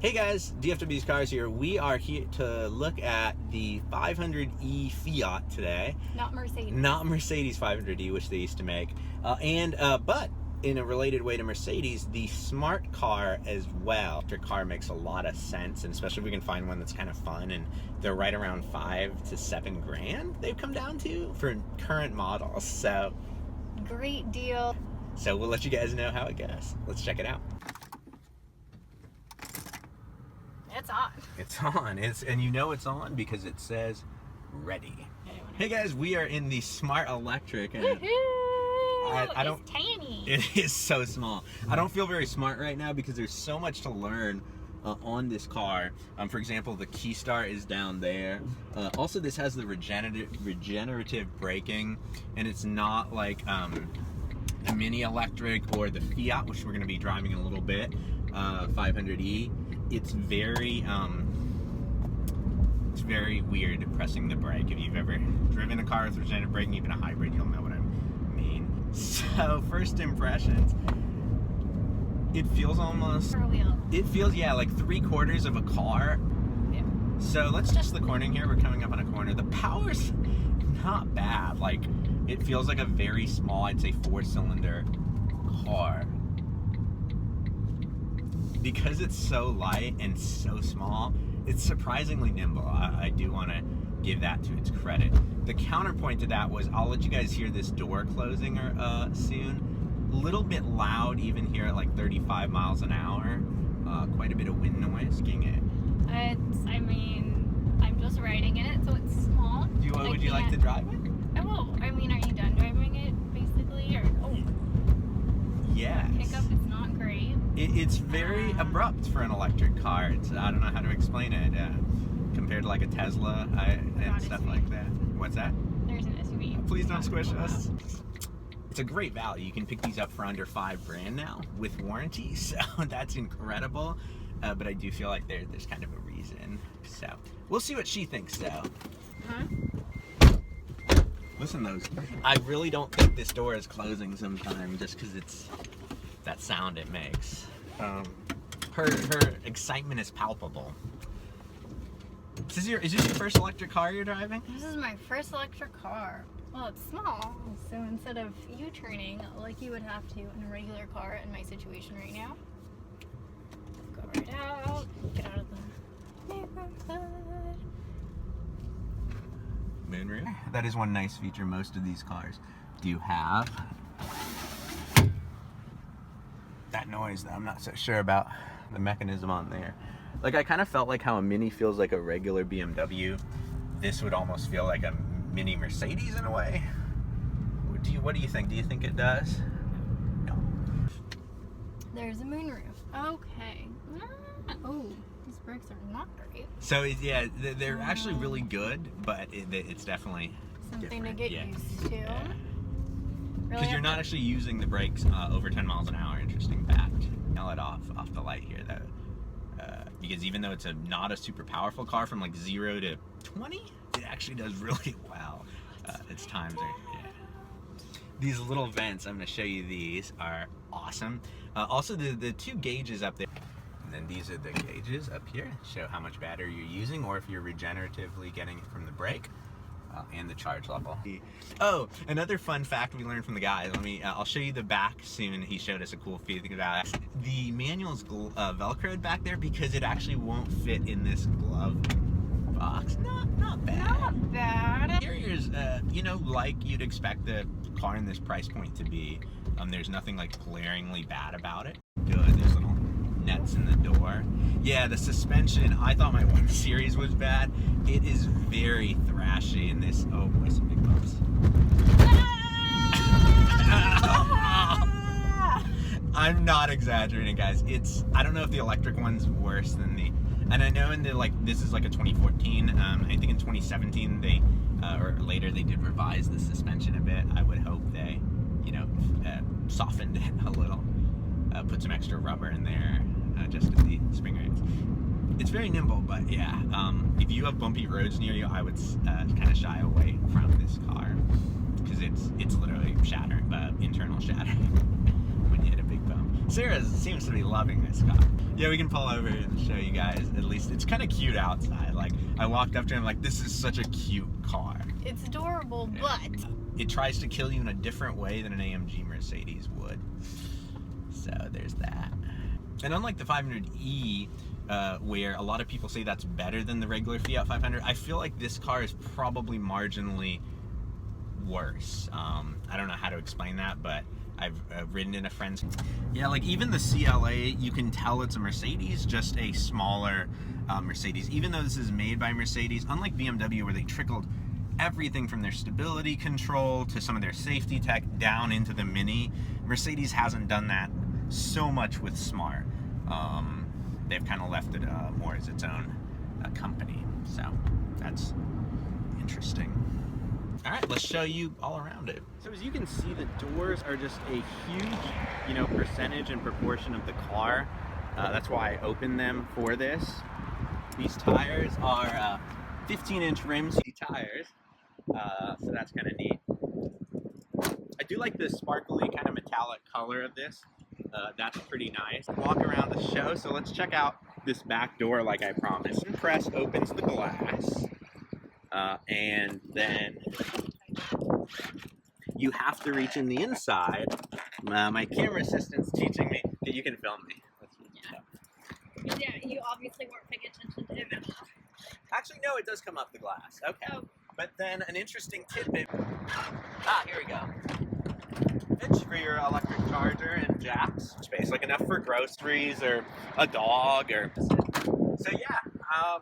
Hey guys, DFW's Cars here. We are here to look at the 500e Fiat today. Not Mercedes. Not Mercedes 500e, which they used to make. But in a related way to Mercedes, the smart car as well. Electric car makes a lot of sense, and especially if we can find one that's kind of fun, and they're right around 5 to 7 grand they've come down to for current models. So great deal. So we'll let you guys know how it goes. Let's check it out. It's on. It's on. And you know it's on because it says ready. Hey guys, we are in the Smart Electric, and I don't. It's tiny. It is so small. I don't feel very smart right now because there's so much to learn on this car. For example, the key start is down there. Also, this has the regenerative braking, and it's not like the Mini Electric or the Fiat, which we're going to be driving in a little bit. 500e. It's very weird pressing the brake. If you've ever driven a car with regenerative braking, even a hybrid, you'll know what I mean. So first impressions, it feels almost, it feels, yeah, like 3/4 of a car. Yeah. So let's test the cornering here. We're coming up on a corner. The power's not bad. Like, it feels like a very small, I'd say 4-cylinder car. Because it's so light and so small, it's surprisingly nimble. I do want to give that to its credit. The counterpoint to that was, I'll let you guys hear this door closing soon. A little bit loud even here at like 35 miles an hour. Quite a bit of wind noise. I mean, I'm just riding in it, so it's small. Would you like to drive it? I will. I mean, are you done driving it, basically? Or, yes. Pickup is not great. It's very abrupt for an electric car. I don't know how to explain it. Compared to like a Tesla and stuff like that. What's that? There's an SUV. Please don't squish us. It's a great value. You can pick these up for under 5 grand now with warranty, so that's incredible. But I do feel like there's kind of a reason. So we'll see what she thinks though. Listen, I really don't think this door is closing sometime, just because it's that sound it makes. Her excitement is palpable. Is this your first electric car you're driving? This is my first electric car. Well, it's small, so instead of U-turning like you would have to in a regular car in my situation right now, go right out, get out of the neighborhood. Moonroof. That is one nice feature most of these cars do have. That noise though, I'm not so sure about the mechanism on there. Like, I kind of felt like how a Mini feels like a regular BMW. This would almost feel like a mini Mercedes in a way. What do you think? Do you think it does? No. There's a moonroof. Okay. Oh, these brakes are not great. So yeah, they're actually really good, but it's definitely something different. to get used to. Yeah. Really, because you're not actually using the brakes over 10 miles an hour. Interesting fact. Nail it off the light here though. Because even though it's not a super powerful car, from like 0 to 20, it actually does really well. Its times are, yeah. These little vents, I'm going to show you these, are awesome. Also, the 2 gauges up there. And then these are the gauges up here. Show how much battery you're using, or if you're regeneratively getting it from the brake. And the charge level. Oh, another fun fact we learned from the guy. I'll show you the back soon. He showed us a cool thing about it. The manual's Velcroed back there because it actually won't fit in this glove box. Not bad. Not bad. Interior's, like you'd expect the car in this price point to be. There's nothing like glaringly bad about it. Good. There's little nets in the door. Yeah, the suspension, I thought my 1 Series was bad. It is very thrashy in this. Oh boy, some big bumps. I'm not exaggerating, guys. I don't know if the electric one's worse than and I know this is like a 2014, I think in 2017 they, or later, they did revise the suspension a bit. I would hope they, softened it a little, put some extra rubber in there, just at the spring rates. It's very nimble, but yeah, if you have bumpy roads near you, I would kind of shy away from this car because it's literally shattering, internal shattering when you hit a big bump. Sarah seems to be loving this car. Yeah, we can pull over and show you guys. At least it's kind of cute outside. Like, I walked up to him like, this is such a cute car. It's adorable, Yeah. but It tries to kill you in a different way than an AMG Mercedes would. So there's that. And unlike the 500e, where a lot of people say that's better than the regular Fiat 500, I feel like this car is probably marginally worse. I don't know how to explain that, but I've ridden in a friend's. Yeah, like even the CLA, you can tell it's a Mercedes, just a smaller Mercedes. Even though this is made by Mercedes, unlike BMW where they trickled everything from their stability control to some of their safety tech down into the Mini, Mercedes hasn't done that so much with Smart. They've kind of left it more as its own company. So that's interesting. All right, let's show you all around it. So as you can see, the doors are just a huge, percentage and proportion of the car. That's why I opened them for this. These tires are 15-inch rims tires, so that's kind of neat. I do like the sparkly kind of metallic color of this. That's pretty nice. Walk around the show, so let's check out this back door like I promised. Press opens the glass. And then you have to reach in the inside. My camera assistant's teaching me that you can film me. yeah, you obviously weren't paying attention to him at all. Actually, no, it does come up the glass. Okay. Oh. But then an interesting tidbit. Here we go. It's for your electric charger and jacks. Space, like enough for groceries or a dog or. So yeah.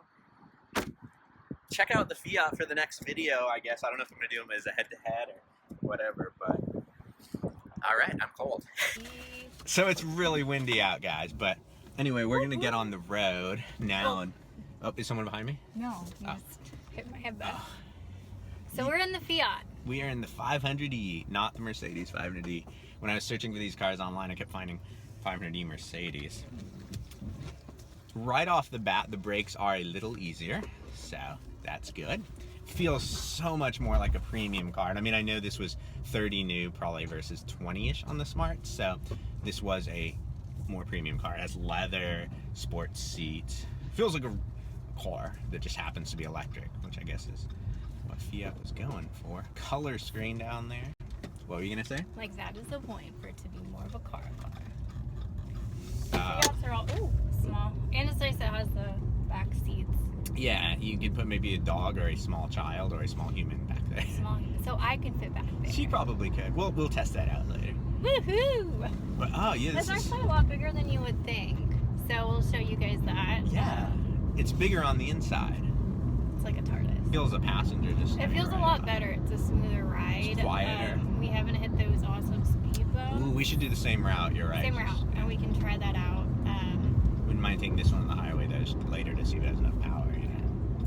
Check out the Fiat for the next video, I guess. I don't know if I'm going to do them as a head-to-head or whatever, but... Alright, I'm cold. So it's really windy out, guys, but anyway, we're going to get on the road now. And oh, is someone behind me? No, you just hit my head back. So we're in the Fiat. We are in the 500e, not the Mercedes 500e. When I was searching for these cars online, I kept finding 500e Mercedes. Right off the bat, the brakes are a little easier, so... that's good. Feels so much more like a premium car. And I mean, I know this was 30 new probably versus 20-ish on the Smart, so this was a more premium car. It has leather, sports seats. Feels like a car that just happens to be electric, which I guess is what Fiat was going for. Color screen down there. What were you gonna say? Like that is the point for it to be more of a car. Uh, Fiats are all small, and it's nice that it has the back seats. Yeah, you could put maybe a dog or a small child or a small human back there. Small, so I can fit back there. She probably could. We'll test that out later. Woohoo! But oh yeah, That's this is actually a lot bigger than you would think. So we'll show you guys that. yeah. It's bigger on the inside. It's like a TARDIS. Feels a passenger just. It feels a lot better. It's a smoother ride. It's quieter. We haven't hit those awesome speed bumps. Ooh, we should do the same route. You're right. Same route, and we can try that out. Wouldn't mind taking this one on the highway though, just later to see if it has enough power.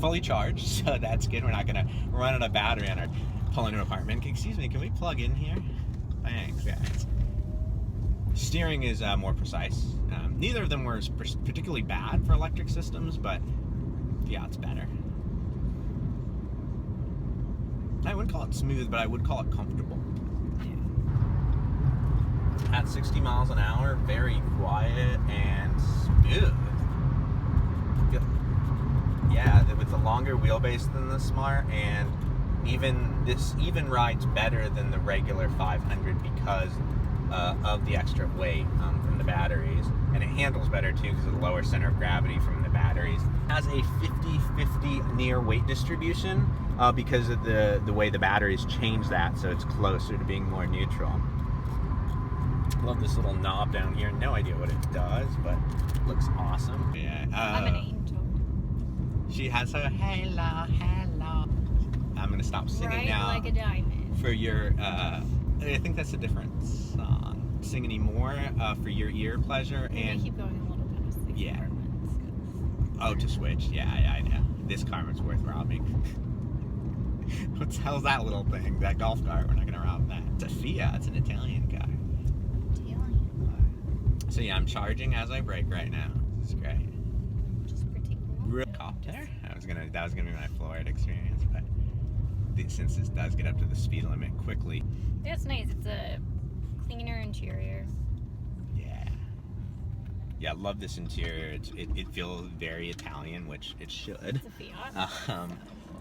Fully charged, so that's good. We're not gonna run out of battery on our pull into an apartment. Excuse me, can we plug in here? Thanks, guys. Steering is more precise. Neither of them were particularly bad for electric systems, but Fiat's better. I wouldn't call it smooth, but I would call it comfortable. At 60 miles an hour, very quiet and smooth. Yeah, with the longer wheelbase than the Smart, and this even rides better than the regular 500 because of the extra weight from the batteries, and it handles better too because of the lower center of gravity from the batteries. It has a 50-50 near weight distribution because of the way the batteries change that, so it's closer to being more neutral. Love this little knob down here. No idea what it does, but it looks awesome. Yeah. I'm an angel. She has her hello. I'm gonna stop singing now. Like a diamond. For your, I think that's a different song. Sing any more for your ear pleasure and. Keep going a little past the apartments. Oh, to switch. Yeah, I know. This karma's worth robbing. What the hell's that little thing? That golf cart? We're not gonna rob that. It's a Fiat. It's an Italian car. So yeah, I'm charging as I brake right now. This is great. Copter? That was gonna be my Florida experience, but since this does get up to the speed limit quickly. It's nice. It's a cleaner interior. Yeah. Yeah, love this interior. It feels very Italian, which it should. It's a Fiat.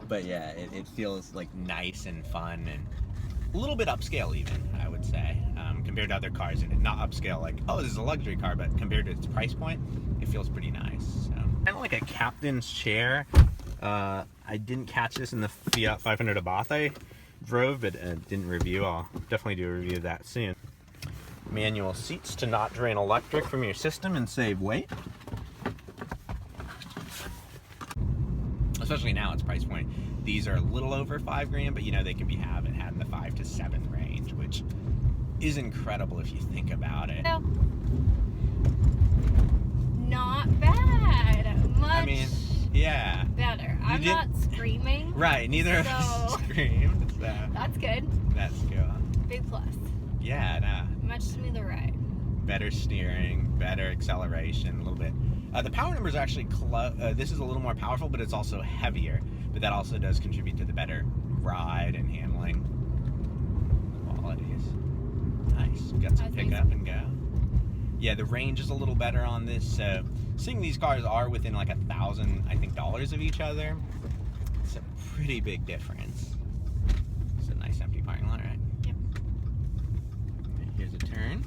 But yeah, it feels like nice and fun and a little bit upscale even, I would say, compared to other cars. And not upscale like, oh, this is a luxury car, but compared to its price point, it feels pretty nice. So, kind of like a captain's chair. I didn't catch this in the Fiat 500 Abarth I drove, but didn't review. I'll definitely do a review of that soon. Manual seats to not drain electric from your system and save weight. Especially now, its price point. These are a little over $5,000, but you know they can be had in the 5 to 7 range, which is incredible if you think about it. No. Not bad. Much I mean, yeah. better. I'm not screaming. Right, neither of us screamed. So that's good. That's cool. Big plus. Yeah, no. Much smoother ride. Better steering, better acceleration, a little bit. The power numbers are actually this is a little more powerful, but it's also heavier. But that also does contribute to the better ride and handling qualities. Nice. Got some pick up and go. Yeah, the range is a little better on this. So seeing these cars are within like $1,000, I think, dollars of each other, it's a pretty big difference. It's a nice empty parking lot, right? Yep. Here's a turn.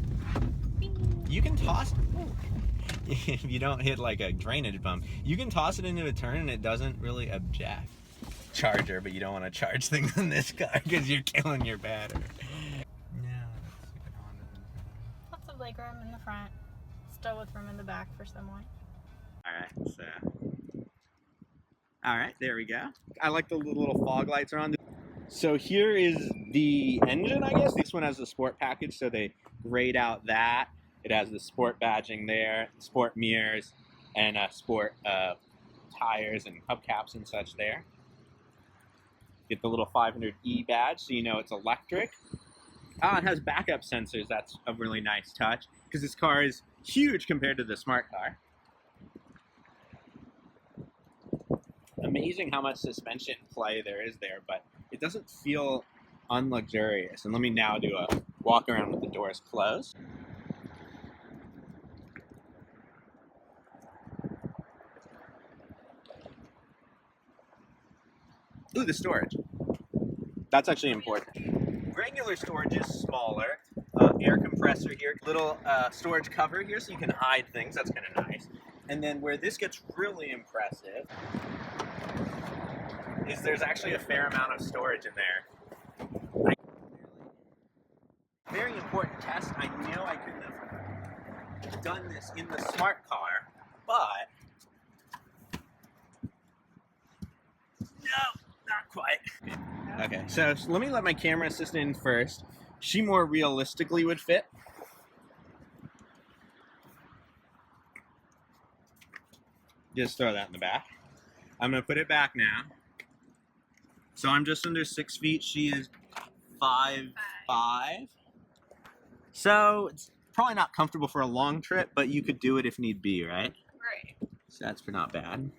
You can toss. If you don't hit like a drainage bump, you can toss it into a turn and it doesn't really object. Charger, but you don't want to charge things in this car because you're killing your battery. Lots of leg room in the front, still with room in the back for someone. All right, there we go. I like the little fog lights are on. So here is the engine, I guess. This one has the sport package, so they grayed out that. It has the sport badging there, sport mirrors, and sport tires and hubcaps and such there. Get the little 500E badge so you know it's electric. It has backup sensors. That's a really nice touch because this car is huge compared to the smart car. Amazing how much suspension play there is there, but it doesn't feel unluxurious. And let me now do a walk around with the doors closed. Ooh, the storage. That's actually important. Regular storage is smaller. Air compressor here. Little storage cover here so you can hide things. That's kind of nice. And then where this gets really impressive is there's actually a fair amount of storage in there. Very important test. I know I couldn't have done this in the smart car, but no. Not quite. Okay, so let me let my camera assistant in first. She more realistically would fit. Just throw that in the back. I'm gonna put it back now. So I'm just under 6 feet. She is 5'5". So it's probably not comfortable for a long trip, but you could do it if need be, right? Right. So that's not bad.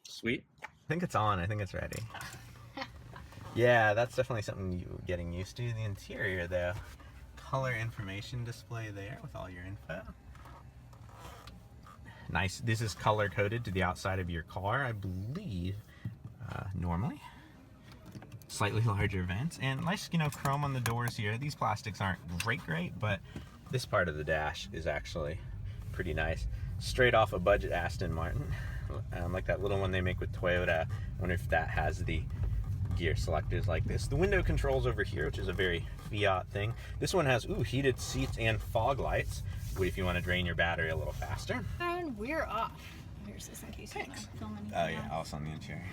Sweet. I think it's on. I think it's ready. Yeah, that's definitely something you're getting used to. The interior, though. Color information display there with all your info. Nice. This is color coded to the outside of your car, I believe, normally. Slightly larger vents and nice, chrome on the doors here. These plastics aren't great, but this part of the dash is actually pretty nice. Straight off a budget Aston Martin. Like that little one they make with Toyota. I wonder if that has the gear selectors like this. The window controls over here, which is a very Fiat thing. This one has heated seats and fog lights, if you want to drain your battery a little faster. And we're off. Here's this in case you want to film anything. Oh yeah, also on the interior.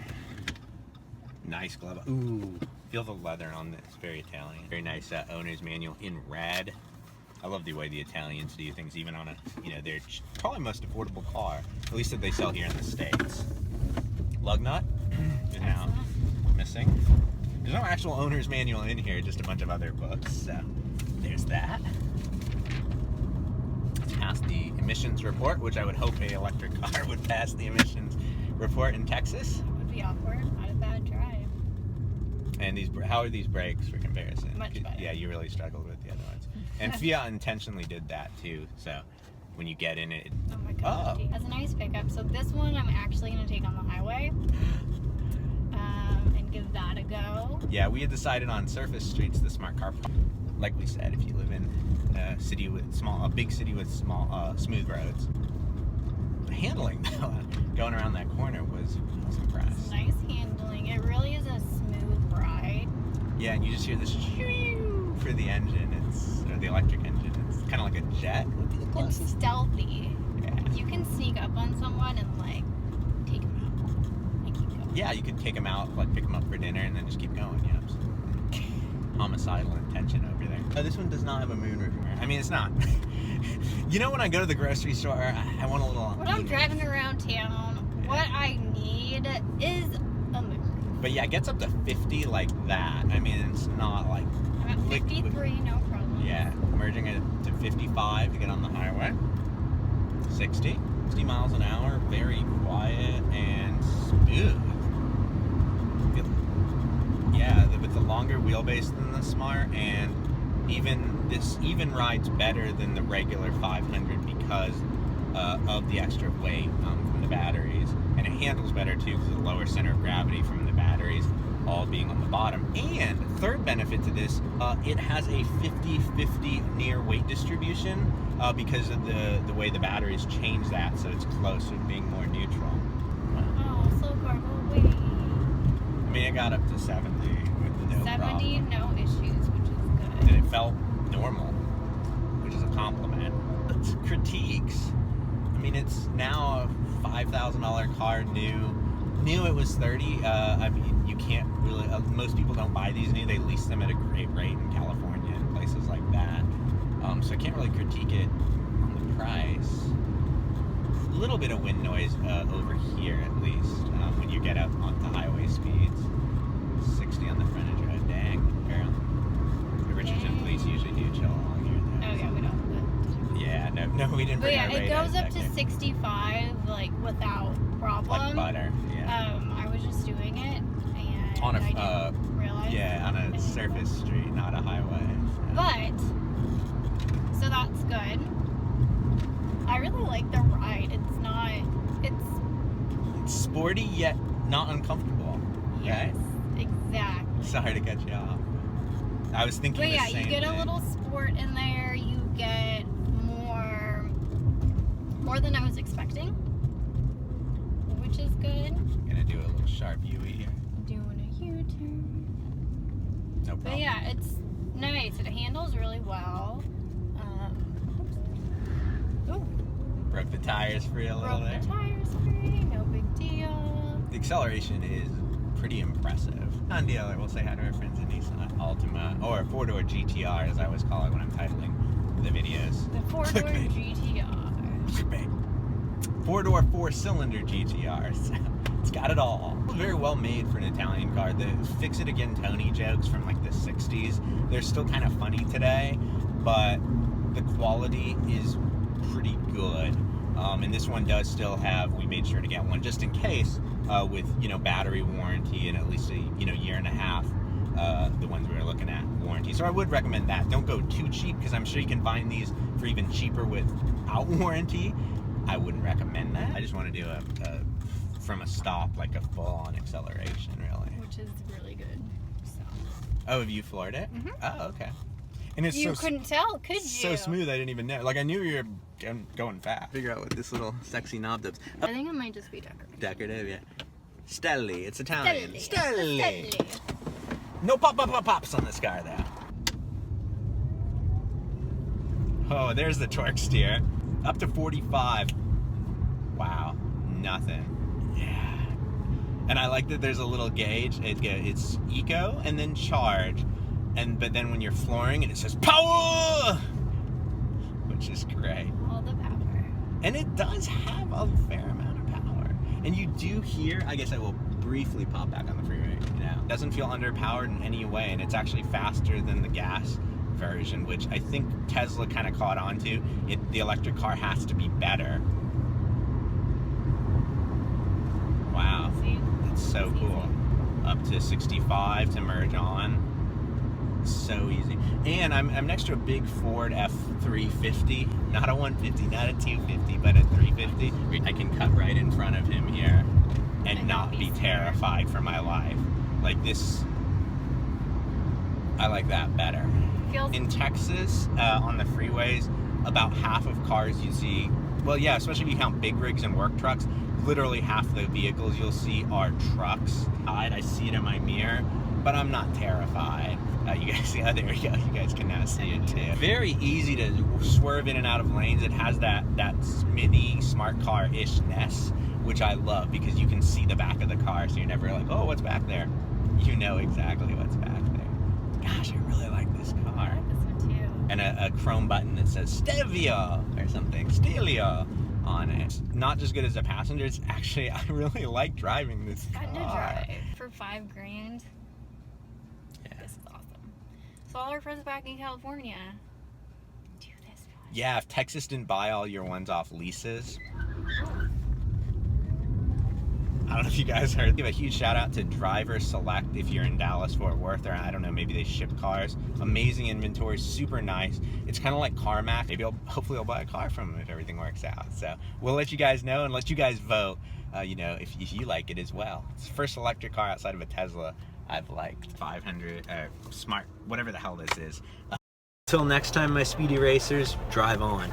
Nice glove. Ooh, feel the leather on this. Very Italian. Very nice owner's manual in red. I love the way the Italians do things, even on their probably most affordable car, at least that they sell here in the States. Lug nut is now missing. There's no actual owner's manual in here, just a bunch of other books, so there's that. It's past the emissions report, which I would hope an electric car would pass the emissions report in Texas. It would be awkward, not a bad drive. And how are these brakes for comparison? Much better. Yeah, you really struggled with the other ones. And Fiat intentionally did that too, so when you get in it. Oh my god. That's a nice pickup. So this one I'm actually going to take on the highway and give that a go. Yeah, we had decided on surface streets, the smart car. Like we said, if you live in a city with a big city with small, smooth roads. The handling though, going around that corner was impressed. It's nice handling. It really is a smooth ride. Yeah, and you just hear this shoo for the engine. Or the electric engine. It's kind of like a jet. It's stealthy. Yeah. You can sneak up on someone and like take them out and keep going. Yeah, you could take them out, like pick them up for dinner, and then just keep going. Yeah. Homicidal intention over there. Oh, this one does not have a moonroof mirror. I mean, it's not. You know, when I go to the grocery store, I want a little. When I'm driving around town, what I need is a moonroof. But yeah, it gets up to 50 like that. I mean, it's not like. I'm at 53, no problem. Yeah, merging it to 55 to get on the highway. 60 miles an hour, very quiet and smooth. Yeah, with the longer wheelbase than the Smart, and this even rides better than the regular 500 because of the extra weight from the batteries, and it handles better too because of the lower center of gravity from the batteries all being on the bottom. And third benefit to this, it has a 50-50 near weight distribution because of the way the batteries change that, so it's closer to being more neutral. Oh, slow car, go away. I mean, it got up to 70 with no 70, problem. no issues, which is good. And it felt normal, which is a compliment. It's critiques. I mean, it's now a $5,000 car new. New it was 30. I mean, you can't really. Most people don't buy these new. They lease them at a great rate in California and places like that. So I can't really critique it on the price. A little bit of wind noise over here, at least, when you get up onto highway speeds. 60 on the frontage road. Dang, girl. The Richardson police usually do chill along here. Oh yeah, we don't. Yeah, no, we didn't. But bring yeah, our it radar goes up detector. to 65 like without problem. Like butter. Yeah. I was just doing it and On a I didn't realize. yeah, on a surface street, not a highway. But so that's good. I really like the ride. It's sporty yet not uncomfortable. Yes, exactly. Sorry to cut you off. I was thinking But the yeah, same you get thing. a little sport in there. You get more than I was expecting, which is good. Gonna do a little sharp UE here. Doing a U-turn. No problem. But yeah, it's nice. It handles really well. Oops. Broke the tires free a little Broke there. the tires free. No big deal. The acceleration is pretty impressive. On dealer, we'll say hi to our friends at Nissan Altima, or Fortwo GTR, as I always call it when I'm titling the videos. The Fortwo Clickbait. GTR. Four-door, four-cylinder GTR. It's got it all. Very well made for an Italian car. The fix it again Tony jokes from like the 60s, they're still kind of funny today, but the quality is pretty good. And this one does still have, we made sure to get one just in case, with, battery warranty and at least a, year and a half, the ones we were looking at, warranty. So I would recommend that. Don't go too cheap, because I'm sure you can find these for even cheaper without warranty. I wouldn't recommend that. I just want to do from a stop, like a full-on acceleration, really. Which is really good. So. Oh, have you floored it? Mhm. Oh, okay. And it's You so couldn't tell, could you? so smooth, I didn't even know. Like, I knew you were going fast. Figure out what this little sexy knob does. I think it might just be decorative. Decorative, yeah. Stelly, it's Italian. Stelly. Stelly. No pops on this car, though. Oh, there's the torque steer. Up to 45. Wow, nothing. Yeah. And I like that there's a little gauge. It's eco and then charge. But then when you're flooring it says power, which is great. All the power. And it does have a fair amount of power. And you do hear, I guess I will briefly pop back on the freeway now. It doesn't feel underpowered in any way, and it's actually faster than the gas version, which I think Tesla kind of caught on to. The electric car has to be better. Wow. See? That's so It's cool. easy. Up to 65 to merge on. So easy. And I'm next to a big Ford F350, not a 150, not a 250, but a 350. I can cut right in front of him here and not be terrified for my life. Like this, I like that better. In Texas, on the freeways, about half of cars you see, well, yeah, especially if you count big rigs and work trucks, literally half the vehicles you'll see are trucks. I see it in my mirror, but I'm not terrified. You guys see, oh, there we go. You guys can now see it too. Very easy to swerve in and out of lanes. It has that mini smart car-ishness, which I love because you can see the back of the car, so you're never like, oh, what's back there? You know exactly what's back there. Gosh, I really like this car. I like this one too. And a chrome button that says Stevia or something, Stelia on it. Not just good as a passenger, it's actually, I really like driving this car. Fun to drive. For $5,000. Yeah. This is awesome. So all our friends back in California, do this. Yeah, if Texas didn't buy all your ones off leases. I don't know if you guys heard. Give a huge shout out to Driver Select if you're in Dallas, Fort Worth, or I don't know, maybe they ship cars. Amazing inventory, super nice. It's kind of like CarMax. Maybe hopefully I'll buy a car from them if everything works out. So we'll let you guys know and let you guys vote, you know, if you like it as well. It's the first electric car outside of a Tesla I've liked. 500, smart, whatever the hell this is. Until next time, my speedy racers, drive on.